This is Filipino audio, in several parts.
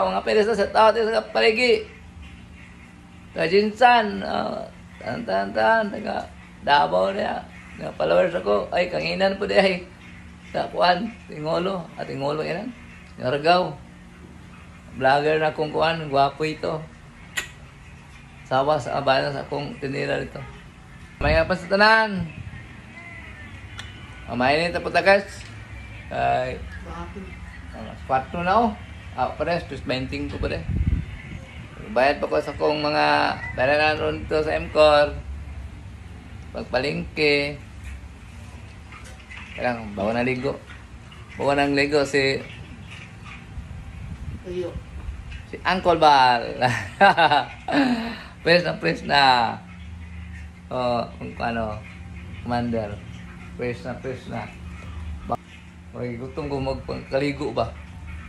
mga pedes sa tao sa paligi. Kajinsan, taga Davao niya. Nga followers ako, ay kanginan po di ay. Kuan, Tingolo, at Tingolo yan. Naragaw. Vlogger na kung kuan, gwapo ito. Sawa sa abana sa akong tinira dito. May pa sa tanan. Mainin ta po tagas. Ay, 4 na ako. Pares, 20 ko pa rin. Bayad pa ko sa kong mga baranan ron to sa MCOR. Pagpalingke. Kailang, bawa na ligo. Bawa ng ligo si Uncle Bal. Press na. Kung ano, commander. Press na. Ay, gutom ko magkaligo ba?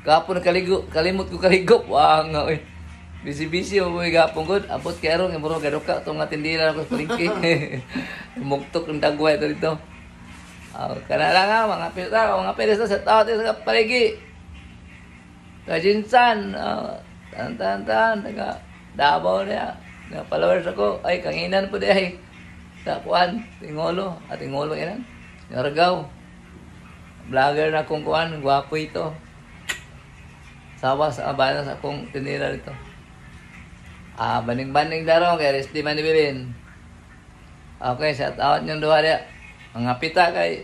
Kapon na kaligo, kalimot ko kaligo. Wang nga, oy. Busy mo may gapon ko. Abot kaya ron, yung muro gaduka. Itong nga tindira ako sa palingki. Mugtok ng dagway ito dito. Kana lang nga, mga pedes sa tao sa paligi. Kajinsan, taga Davao niya. Nga followers ako, ay kanginan po di ay. Kuan, Tingolo, at Tingolo yan. Naragaw. Vlogger na kung kuan, gwapo ito. Sawa sa abana sa akong tinira dito. Baning-baning daro, kaya resti manibilin. Okay, shout out niyong duha dia. Mga pita kay,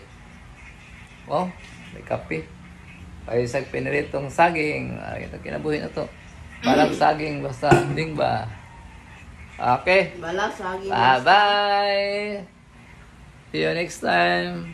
may kape. Paisag piniritong saging. Ito kinabuhin na to. Balang saging, basta ding ba. Okay. Balang saging. Bye-bye. See you next time.